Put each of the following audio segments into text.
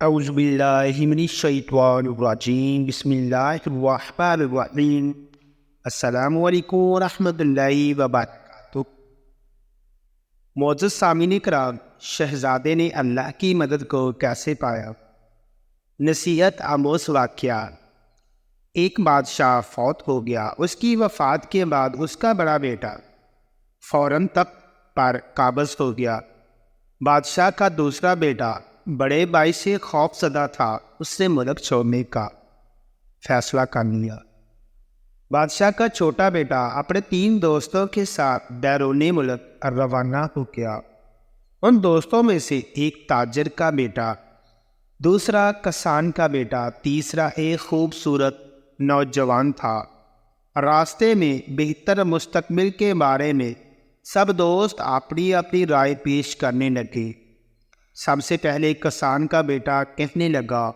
اعوذ باللہ من الشیطان الرجیم بسم اللہ الرحمن الرحیم السلام علیکم ورحمۃ اللہ وبرکاتہ۔ معزز سامعین کرام، شہزادے نے اللہ کی مدد کو کیسے پایا؟ نصیحت آموز واقعہ۔ ایک بادشاہ فوت ہو گیا۔ اس کی وفات کے بعد اس کا بڑا بیٹا فوراً تخت پر قابض ہو گیا۔ بادشاہ کا دوسرا بیٹا بڑے بھائی سے خوف زدہ تھا، اس سے ملک چھوڑنے کا فیصلہ کر لیا۔ بادشاہ کا چھوٹا بیٹا اپنے 3 دوستوں کے ساتھ بیرون ملک روانہ ہو گیا۔ ان دوستوں میں سے ایک تاجر کا بیٹا، دوسرا کسان کا بیٹا، تیسرا ایک خوبصورت نوجوان تھا۔ راستے میں بہتر مستقبل کے بارے میں سب دوست اپنی اپنی رائے پیش کرنے لگے۔ سب سے پہلے کسان کا بیٹا کہنے لگا،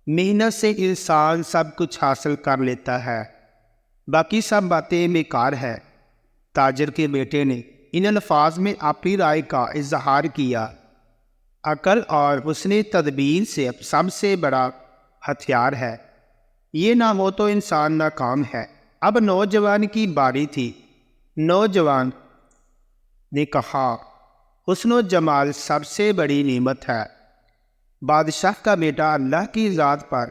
محنت سے انسان سب کچھ حاصل کر لیتا ہے، باقی سب باتیں بیکار ہے۔ تاجر کے بیٹے نے ان الفاظ میں اپنی رائے کا اظہار کیا۔ عقل اور حسن تدبیر سے سب سے بڑا ہتھیار ہے، یہ نہ ہو تو انسان ناکام ہے۔ اب نوجوان کی باری تھی۔ نوجوان نے کہا، حسن و جمال سب سے بڑی نعمت ہے۔ بادشاہ کا بیٹا اللہ کی ذات پر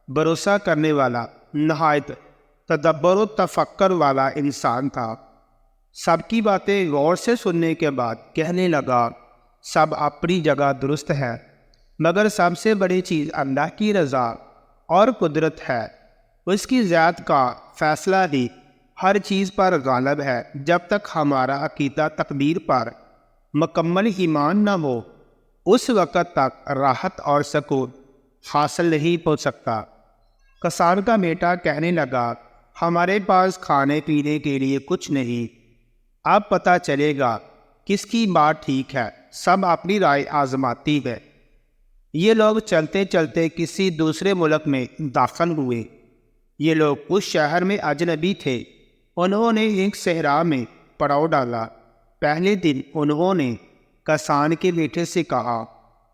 بھروسہ کرنے والا، نہایت تدبر و تفکر والا انسان تھا۔ سب کی باتیں غور سے سننے کے بعد کہنے لگا، سب اپنی جگہ درست ہے، مگر سب سے بڑی چیز اللہ کی رضا اور قدرت ہے۔ اس کی ذات کا فیصلہ ہی ہر چیز پر غالب ہے۔ جب تک ہمارا عقیدہ تقدیر پر مکمل ایمان نہ ہو، اس وقت تک راحت اور سکون حاصل نہیں ہو سکتا۔ کسان کا بیٹا کہنے لگا، ہمارے پاس کھانے پینے کے لیے کچھ نہیں، اب پتہ چلے گا کس کی بات ٹھیک ہے۔ سب اپنی رائے آزماتی ہے۔ یہ لوگ چلتے چلتے کسی دوسرے ملک میں داخل ہوئے۔ یہ لوگ اس شہر میں اجنبی تھے۔ انہوں نے ایک صحرا میں پڑاؤ ڈالا۔ پہلے دن انہوں نے کسان کے بیٹے سے کہا،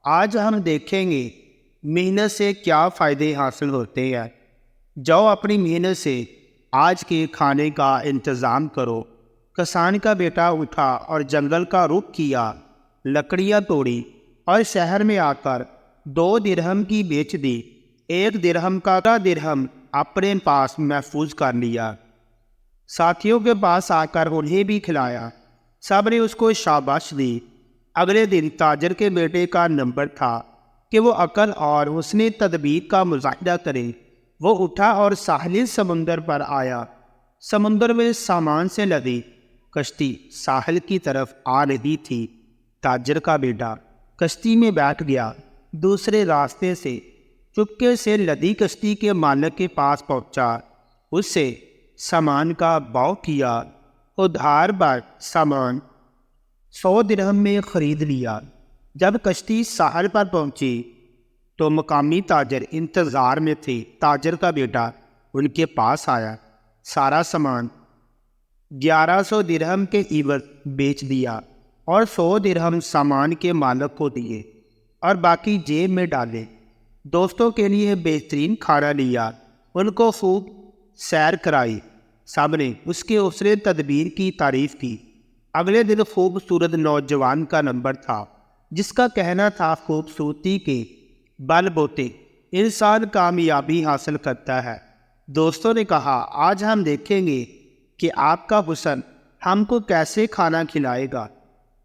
آج ہم دیکھیں گے محنت سے کیا فائدے حاصل ہوتے ہیں۔ جاؤ اپنی محنت سے آج کے کھانے کا انتظام کرو۔ کسان کا بیٹا اٹھا اور جنگل کا رخ کیا، لکڑیاں توڑی اور شہر میں آ کر 2 درہم کی بیچ دی۔ 1 درہم کا درہم اپنے پاس محفوظ کر لیا۔ ساتھیوں کے پاس آ کر انہیں بھی کھلایا۔ سب نے اس کو شاباش دی۔ اگلے دن تاجر کے بیٹے کا نمبر تھا کہ وہ عقل اور حسن تدبیر کا مظاہرہ کرے۔ وہ اٹھا اور ساحلی سمندر پر آیا۔ سمندر میں سامان سے لدی کشتی ساحل کی طرف آ رہی تھی۔ تاجر کا بیٹا کشتی میں بیٹھ گیا۔ دوسرے راستے سے چپکے سے لدی کشتی کے مالک کے پاس پہنچا۔ اس سے سامان کا بھاؤ کیا۔ ادھار پر سامان 100 درہم میں خرید لیا۔ جب کشتی ساحل پر پہنچی تو مقامی تاجر انتظار میں تھے۔ تاجر کا بیٹا ان کے پاس آیا۔ سارا سامان 1100 درہم کے عوض بیچ دیا اور 100 درہم سامان کے مالک کو دیے اور باقی جیب میں ڈالے۔ دوستوں کے لیے بہترین کھانا لیا، ان کو خوب سیر کرائی۔ سب نے اس کے حسن تدبیر کی تعریف کی۔ اگلے دن خوبصورت نوجوان کا نمبر تھا، جس کا کہنا تھا، خوبصورتی کے بل بوتے انسان کامیابی حاصل کرتا ہے۔ دوستوں نے کہا، آج ہم دیکھیں گے کہ آپ کا حسن ہم کو کیسے کھانا کھلائے گا۔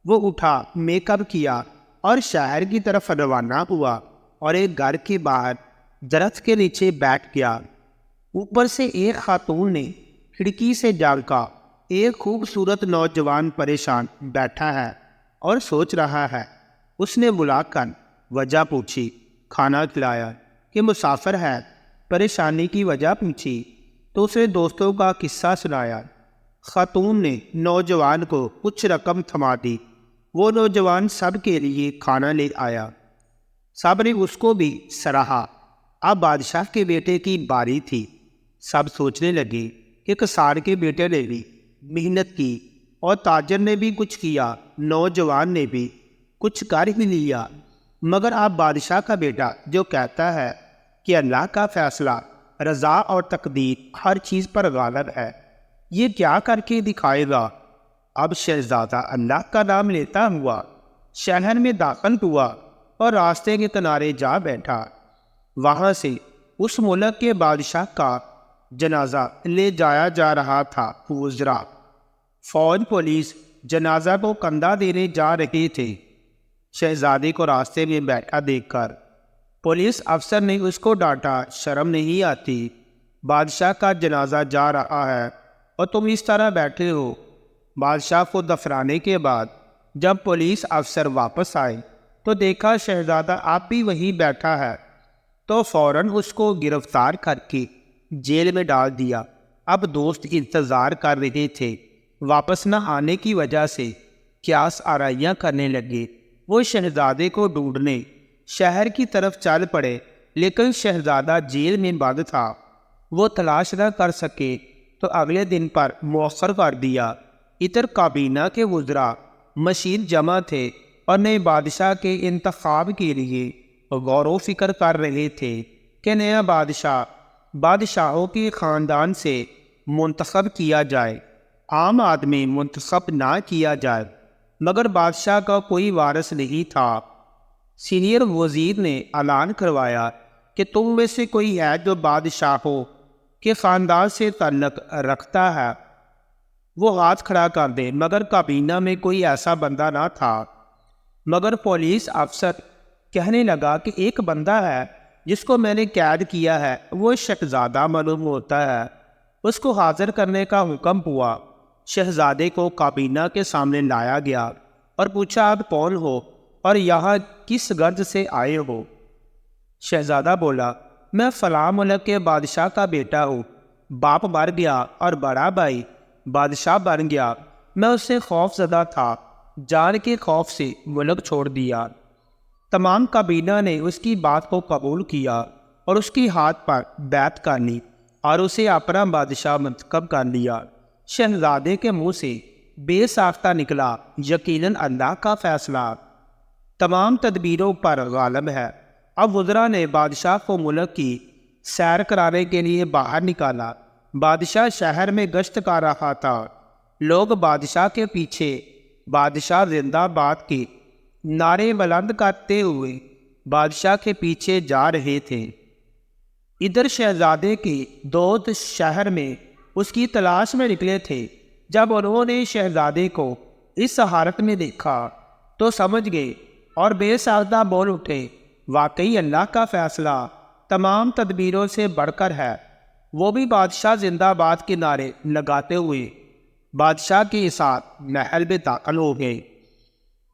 وہ اٹھا، میک اپ کیا اور شہر کی طرف روانہ ہوا اور ایک گھر کے باہر درخت کے نیچے بیٹھ گیا۔ اوپر سے ایک خاتون نے کھڑکی سے جھانکا۔ ایک خوبصورت نوجوان پریشان بیٹھا ہے اور سوچ رہا ہے۔ اس نے بلا کر وجہ پوچھی، کھانا کھلایا کہ مسافر ہے؟ پریشانی کی وجہ پوچھی تو اسے دوستوں کا قصہ سنایا۔ خاتون نے نوجوان کو کچھ رقم تھما دی۔ وہ نوجوان سب کے لیے کھانا لے آیا۔ سب نے اس کو بھی سراہا۔ اب بادشاہ کے بیٹے کی باری تھی۔ سب سوچنے لگے کہ کسان کے بیٹے نے بھی محنت کی اور تاجر نے بھی کچھ کیا، نوجوان نے بھی کچھ کر ہی لیا۔ مگر آپ بادشاہ کا بیٹا جو کہتا ہے کہ اللہ کا فیصلہ، رضا اور تقدیر ہر چیز پر غالب ہے، یہ کیا کر کے دکھائے گا؟ اب شہزادہ اللہ کا نام لیتا ہوا شہر میں داخل ہوا اور راستے کے کنارے جا بیٹھا۔ وہاں سے اس ملک کے بادشاہ کا جنازہ لے جایا جا رہا تھا۔ وزراء، فوج، پولیس جنازہ کو کندھا دینے جا رہے تھے۔ شہزادے کو راستے میں بیٹھا دیکھ کر پولیس افسر نے اس کو ڈانٹا، شرم نہیں آتی؟ بادشاہ کا جنازہ جا رہا ہے اور تم اس طرح بیٹھے ہو۔ بادشاہ کو دفنانے کے بعد جب پولیس افسر واپس آئے تو دیکھا شہزادہ آپ بھی وہیں بیٹھا ہے، تو فوراً اس کو گرفتار کر کے جیل میں ڈال دیا۔ اب دوست انتظار کر رہے تھے، واپس نہ آنے کی وجہ سے قیاس آرائیاں کرنے لگے۔ وہ شہزادے کو ڈھونڈنے شہر کی طرف چل پڑے، لیکن شہزادہ جیل میں بند تھا۔ وہ تلاش نہ کر سکے تو اگلے دن پر مؤخر کر دیا۔ ادھر کابینہ کے وزراء مشیر جمع تھے اور نئے بادشاہ کے انتخاب کے لیے غور و فکر کر رہے تھے کہ نیا بادشاہ بادشاہوں کے خاندان سے منتخب کیا جائے، عام آدمی منتخب نہ کیا جائے۔ مگر بادشاہ کا کوئی وارث نہیں تھا۔ سینئر وزیر نے اعلان کروایا کہ تم میں سے کوئی ہے جو بادشاہوں کے خاندان سے تعلق رکھتا ہے، وہ ہاتھ کھڑا کر دے۔ مگر کابینہ میں کوئی ایسا بندہ نہ تھا۔ مگر پولیس افسر کہنے لگا کہ ایک بندہ ہے جس کو میں نے قید کیا ہے، وہ شہزادہ معلوم ہوتا ہے، اس کو حاضر کرنے کا حکم ہوا۔ شہزادے کو کابینہ کے سامنے لایا گیا اور پوچھا آپ کون ہو اور یہاں کس غرض سے آئے ہو؟ شہزادہ بولا میں فلاں ملک کے بادشاہ کا بیٹا ہوں، باپ مر گیا اور بڑا بھائی بادشاہ بن گیا، میں اس سے خوف زدہ تھا، جان کے خوف سے ملک چھوڑ دیا۔ تمام کابینہ نے اس کی بات کو قبول کیا اور اس کی ہاتھ پر بیعت کر لی اور اسے اپنا بادشاہ منتخب کر لیا۔ شہزادے کے منہ سے بے ساختہ نکلا یقیناً اللہ کا فیصلہ تمام تدبیروں پر غالب ہے۔ اب وزراء نے بادشاہ کو ملک کی سیر کرانے کے لیے باہر نکالا۔ بادشاہ شہر میں گشت کر رہا تھا۔ لوگ بادشاہ کے پیچھے بادشاہ زندہ باد کے نعرے بلند کرتے ہوئے بادشاہ کے پیچھے جا رہے تھے۔ ادھر شہزادے کے دوست شہر میں اس کی تلاش میں نکلے تھے۔ جب انہوں نے شہزادے کو اس حالت میں دیکھا تو سمجھ گئے اور بے ساختہ بول اٹھے واقعی اللہ کا فیصلہ تمام تدبیروں سے بڑھ کر ہے۔ وہ بھی بادشاہ زندہ باد کے نعرے لگاتے ہوئے بادشاہ کے ساتھ محل میں داخل ہو گئے۔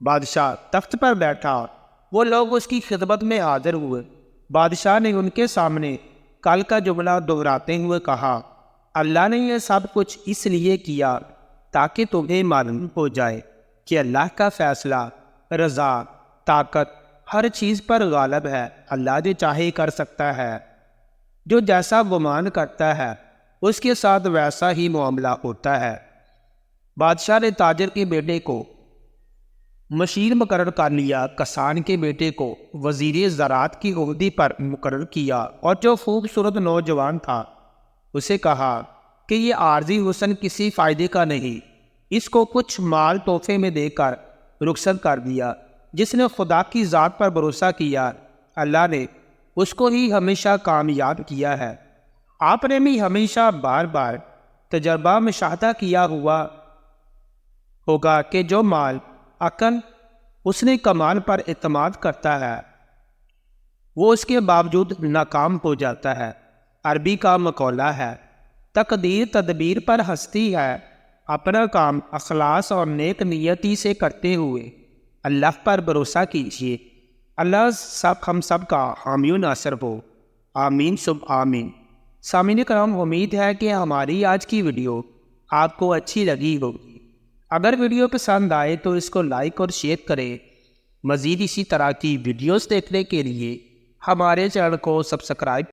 بادشاہ تخت پر بیٹھا، وہ لوگ اس کی خدمت میں حاضر ہوئے۔ بادشاہ نے ان کے سامنے کل کا جملہ دہراتے ہوئے کہا اللہ نے یہ سب کچھ اس لیے کیا تاکہ تمہیں معلوم ہو جائے کہ اللہ کا فیصلہ، رضا، طاقت ہر چیز پر غالب ہے۔ اللہ جو چاہے کر سکتا ہے، جو جیسا گمان کرتا ہے اس کے ساتھ ویسا ہی معاملہ ہوتا ہے۔ بادشاہ نے تاجر کے بیٹے کو مشیر مقرر کر لیا، کسان کے بیٹے کو وزیر زراعت کی عہدے پر مقرر کیا اور جو خوبصورت نوجوان تھا اسے کہا کہ یہ عارضی حسن کسی فائدے کا نہیں، اس کو کچھ مال تحفے میں دے کر رخصت کر دیا۔ جس نے خدا کی ذات پر بھروسہ کیا اللہ نے اس کو ہی ہمیشہ کامیاب کیا ہے۔ آپ نے بھی ہمیشہ بار بار تجربہ مشاہدہ کیا ہوا ہوگا کہ جو مال عقل اس نے کمال پر اعتماد کرتا ہے وہ اس کے باوجود ناکام ہو جاتا ہے۔ عربی کا مقولہ ہے تقدیر تدبیر پر ہنستی ہے۔ اپنا کام اخلاص اور نیک نیتی سے کرتے ہوئے اللہ پر بھروسہ کیجیے۔ اللہ ہم سب کا حامی و ناصر ہو، آمین سب آمین۔ سامعین کرام، امید ہے کہ ہماری آج کی ویڈیو آپ کو اچھی لگی ہوگی۔ اگر ویڈیو پسند آئے تو اس کو لائک اور شیئر کریں۔ مزید اسی طرح کی ویڈیوز دیکھنے کے لیے ہمارے چینل کو سبسکرائب